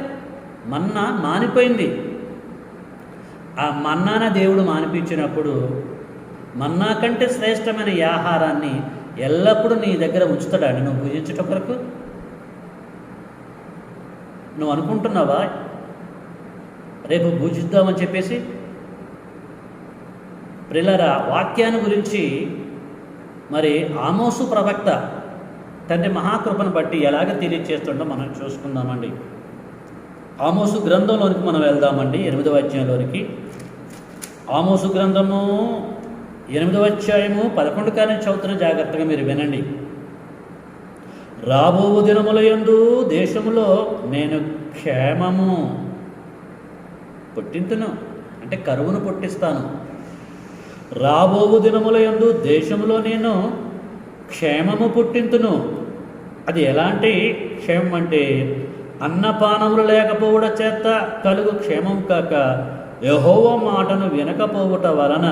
మన్నా మానిపోయింది. ఆ మన్నాన దేవుడు మానిపించినప్పుడు మన్నా కంటే శ్రేష్టమైన ఈ ఆహారాన్ని ఎల్లప్పుడూ నీ దగ్గర ఉంచుతాడండి నువ్వు భుజించట కొరకు. నువ్వు అనుకుంటున్నావా రేపు భుజిద్దామని చెప్పేసి? ప్రియులారా, వాక్యాన్ని గురించి మరి ఆమోసు ప్రవక్త తండ్రి మహాకృపను బట్టి ఎలాగ తెలియచేస్తుండో మనం చూసుకుందామండి. ఆమోసు గ్రంథంలోనికి మనం వెళ్దామండి, 8వ అధ్యాయంలోనికి. ఆమోసు గ్రంథము 8వ అధ్యాయము 11 కానీ చదువుతున్న జాగ్రత్తగా మీరు వినండి. రాబో దినముల యందు దేశములో నేను క్షేమము పుట్టింతును, అంటే కరువును పుట్టిస్తాను. రాబో దినముల యందు దేశములో నేను క్షేమము పుట్టింతును. అది ఎలాంటి క్షేమం అంటే, అన్నపానములు లేకపోవడ చేత కలుగు క్షేమం కాక, యెహోవా మాటను వినకపోవుట వలన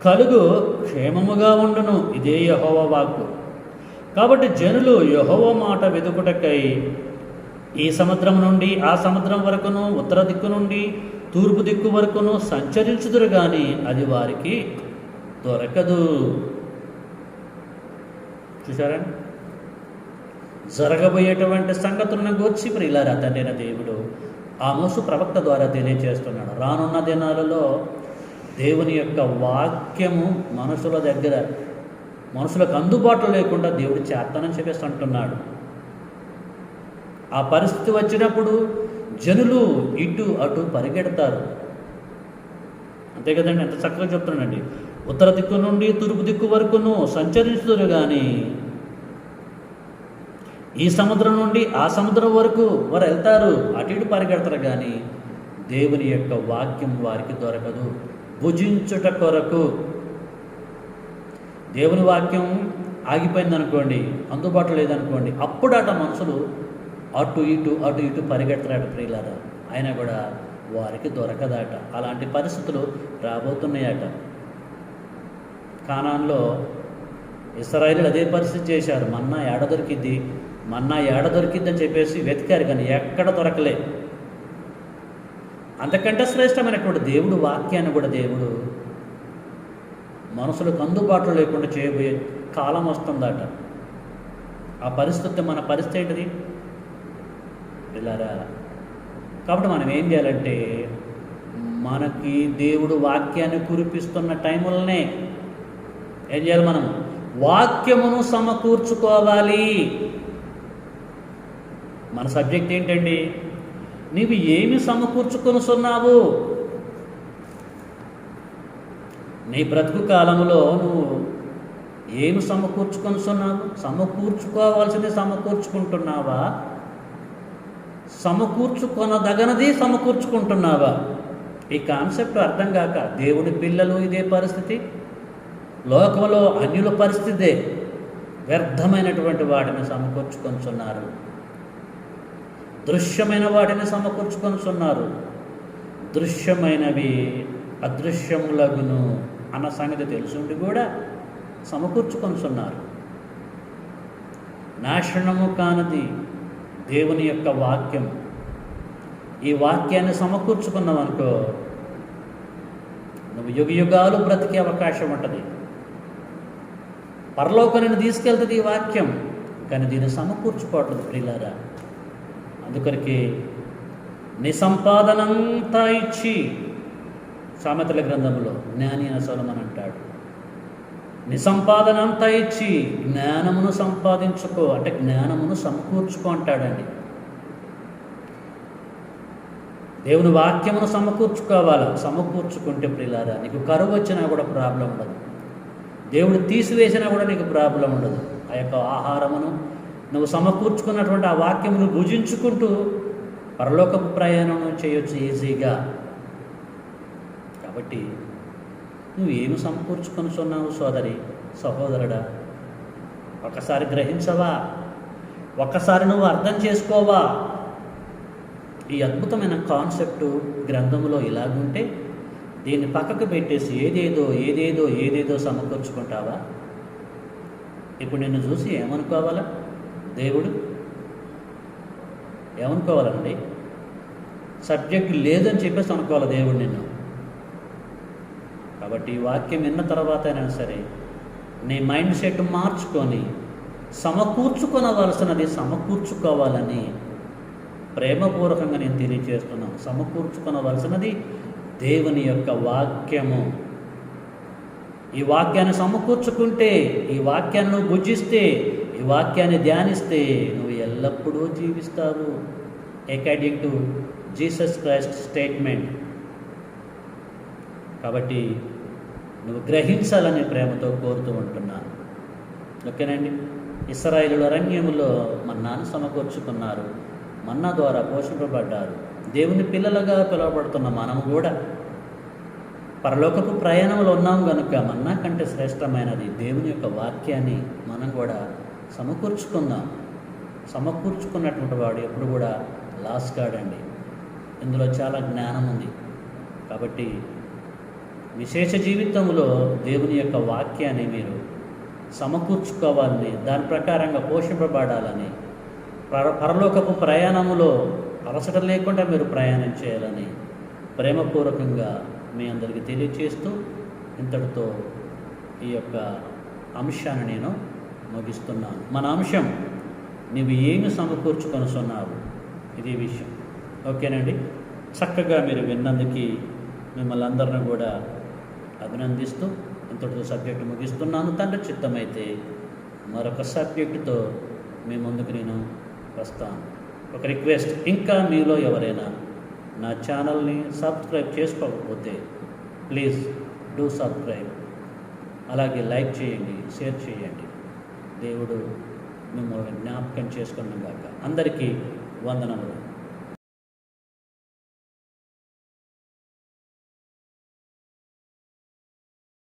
కలుగు క్షేమముగా ఉండును. ఇదే యెహోవా వాక్కు. కాబట్టి జనులు యెహోవా మాట వెదుకుటకై ఈ సముద్రం నుండి ఆ సముద్రం వరకును, ఉత్తర దిక్కు నుండి తూర్పు దిక్కు వరకును సంచరించుదురు కానీ అది వారికి దొరకదు. చూసారా? జరగబోయేటువంటి సంగతులను గూర్చి ప్రియులారా తండ్రైన దేవుడు ఆమోసు ప్రవక్త ద్వారా తెలియజేస్తున్నాడు. రానున్న దినాలలో దేవుని యొక్క వాక్యము మనుషులకు అందుబాటులో లేకుండా దేవుడు చేస్తానని చెప్పేసి అంటున్నాడు. ఆ పరిస్థితి వచ్చినప్పుడు జనులు ఇటు అటు పరిగెడతారు. అంతే కదండి, ఎంత చక్కగా చెప్తున్నాడండి. ఉత్తర దిక్కు నుండి తూర్పు దిక్కు వరకును సంచరిస్తున్నారు కానీ ఈ సముద్రం నుండి ఆ సముద్రం వరకు వారు వెళ్తారు, అటు ఇటు పరిగెడతారు కానీ దేవుని యొక్క వాక్యం వారికి దొరకదు భుజించుట కొరకు. దేవుని వాక్యం ఆగిపోయిందనుకోండి, అందుబాటులో లేదనుకోండి, అప్పుడట మనుషులు అటు ఇటు పరిగెడతాడు ప్రియులారా, అయినా కూడా వారికి దొరకదట. అలాంటి పరిస్థితులు రాబోతున్నాయట. కానాన్లో ఇశ్రాయేలీయులు అదే పరిస్థితి చేశారు. మన్నా ఏడ దొరికిద్ది అని చెప్పేసి వెతికారు, కానీ ఎక్కడ దొరకలే. అంతకంటే శ్రేష్టమైనటువంటి దేవుడు వాక్యాన్ని కూడా దేవుడు మనుషులకు అందుబాటులో లేకుండా చేయబోయే కాలం వస్తుందట. ఆ పరిస్థితి మన పరిస్థితి ఏంటిది పిల్లారా? కాబట్టి మనం ఏం చేయాలంటే, మనకి దేవుడు వాక్యాన్ని కురిపిస్తున్న టైములనే ఏం చేయాలి? మనం వాక్యమును సమకూర్చుకోవాలి. మన సబ్జెక్ట్ ఏంటండి? నీవు ఏమి సమకూర్చుకొనుచున్నావు? నీ బ్రతుకు కాలంలో నువ్వు ఏమి సమకూర్చుకొనుచున్నావు? సమకూర్చుకోవాల్సింది సమకూర్చుకుంటున్నావా? సమకూర్చుకొనదగనది సమకూర్చుకుంటున్నావా? ఈ కాన్సెప్ట్ అర్థం కాక దేవుని పిల్లలు ఇదే పరిస్థితి, లోకంలో అన్యుల పరిస్థితే. వ్యర్థమైనటువంటి వాటిని సమకూర్చుకొనుచున్నారు, దృశ్యమైన వాటిని సమకూర్చుకొనుచున్నారు. దృశ్యమైనవి అదృశ్యములగును అన్న సంగతి తెలుసుండి కూడా సమకూర్చుకొనుచున్నారు. నాశనము కానిది దేవుని యొక్క వాక్యం. ఈ వాక్యాన్ని సమకూర్చుకున్నావనుకో, నువ్వు యుగాలు బ్రతికే అవకాశం ఉంటుంది. పరలోకాన్ని తీసుకెళ్తుంది ఈ వాక్యం, కానీ దీన్ని సమకూర్చుకోవట్లేదు ప్రియులారా. అందుకొరికి నీ సంపాదనంతా ఇచ్చి, సామెతల గ్రంథంలో జ్ఞాని అయిన సొలొమోను అంటాడు, నీ సంపాదన అంతా ఇచ్చి జ్ఞానమును సంపాదించుకో, అంటే జ్ఞానమును సమకూర్చుకో అంటాడండి. దేవుని వాక్యమును సమకూర్చుకోవాలి. సమకూర్చుకుంటే ప్రియులారా, నీకు కరువు వచ్చినా కూడా ప్రాబ్లం ఉండదు. దేవుడు తీసివేసినా కూడా నీకు ప్రాబ్లం ఉండదు. ఆ యొక్క ఆహారమును నువ్వు సమకూర్చుకున్నటువంటి ఆ వాక్యమును భుజించుకుంటూ పరలోకపు ప్రయాణం చేయొచ్చు ఈజీగా. కాబట్టి నువ్వు ఏమి సమకూర్చుకొనుచున్నావు సోదరి, సహోదరుడా? ఒకసారి గ్రహించవా? ఒక్కసారి నువ్వు అర్థం చేసుకోవా? ఈ అద్భుతమైన కాన్సెప్టు గ్రంథంలో ఇలాగుంటే దీన్ని పక్కకు పెట్టేసి ఏదేదో సమకూర్చుకుంటావా? ఇప్పుడు నిన్ను చూసి ఏమనుకోవాలా? దేవుడు ఏమనుకోవాలండి? సబ్జెక్ట్ లేదని చెప్పేసి అనుకోవాలి దేవుడు నిన్ను. కాబట్టి ఈ వాక్యం విన్న తర్వాత అయినా సరే నీ మైండ్ సెట్ మార్చుకొని సమకూర్చుకొనవలసినది సమకూర్చుకోవాలని ప్రేమపూర్వకంగా నేను తెలియజేస్తున్నాను. సమకూర్చుకొనవలసినది దేవుని యొక్క వాక్యము. ఈ వాక్యాన్ని సమకూర్చుకుంటే, ఈ వాక్యాన్ని నువ్వు భుజిస్తే, ఈ వాక్యాన్ని ధ్యానిస్తే నువ్వు ఎల్లప్పుడూ జీవిస్తావు, according to Jesus Christ statement. కాబట్టి నువ్వు గ్రహించాలని ప్రేమతో కోరుతూ ఉంటున్నాను. ఓకేనండి. ఇశ్రాయేలీయులు అరణ్యములో మన్నాను సమకూర్చుకున్నారు, మన్నా ద్వారా పోషింపబడ్డారు. దేవుని పిల్లలుగా పిలువబడుతున్న మనము కూడా పరలోకపు ప్రయాణంలో ఉన్నాం కనుక మన్నా కంటే శ్రేష్టమైనది దేవుని యొక్క వాక్యాన్ని మనం కూడా సమకూర్చుకుందాం. సమకూర్చుకున్నటువంటి వాడు ఎప్పుడు కూడా లాస్ కాడండి. ఇందులో చాలా జ్ఞానం ఉంది. కాబట్టి విశేష జీవితంలో దేవుని యొక్క వాక్యాన్ని మీరు సమకూర్చుకోవాలని, దాని ప్రకారంగా పోషింపబడాలని, పరలోకపు ప్రయాణములో అలసట లేకుండా మీరు ప్రయాణం చేయాలని ప్రేమపూర్వకంగా మీ అందరికీ తెలియచేస్తూ ఇంతటితో ఈ యొక్క అంశాన్ని నేను ముగిస్తున్నాను. మన అంశం, నువ్వు ఏమి సమకూర్చుకొనుచున్నావు, ఇది విషయం. ఓకేనండి. చక్కగా మీరు విన్నందుకు మిమ్మల్ని అందరిని కూడా అభినందిస్తూ ఇంతటితో సబ్జెక్టు ముగిస్తున్నాను. తండ్రి చిత్తమైతే మరొక సబ్జెక్టుతో మీ ముందుకు నేను వస్తాను. ఒక రిక్వెస్ట్, ఇంకా మీలో ఎవరైనా నా ఛానల్ని సబ్స్క్రైబ్ చేసుకోకపోతే ప్లీజ్ డూ సబ్స్క్రైబ్. అలాగే లైక్ చేయండి, షేర్ చేయండి. దేవుడు మిమ్మల్ని జ్ఞాపకం చేసుకున్నాం గాక. అందరికీ వందనములు.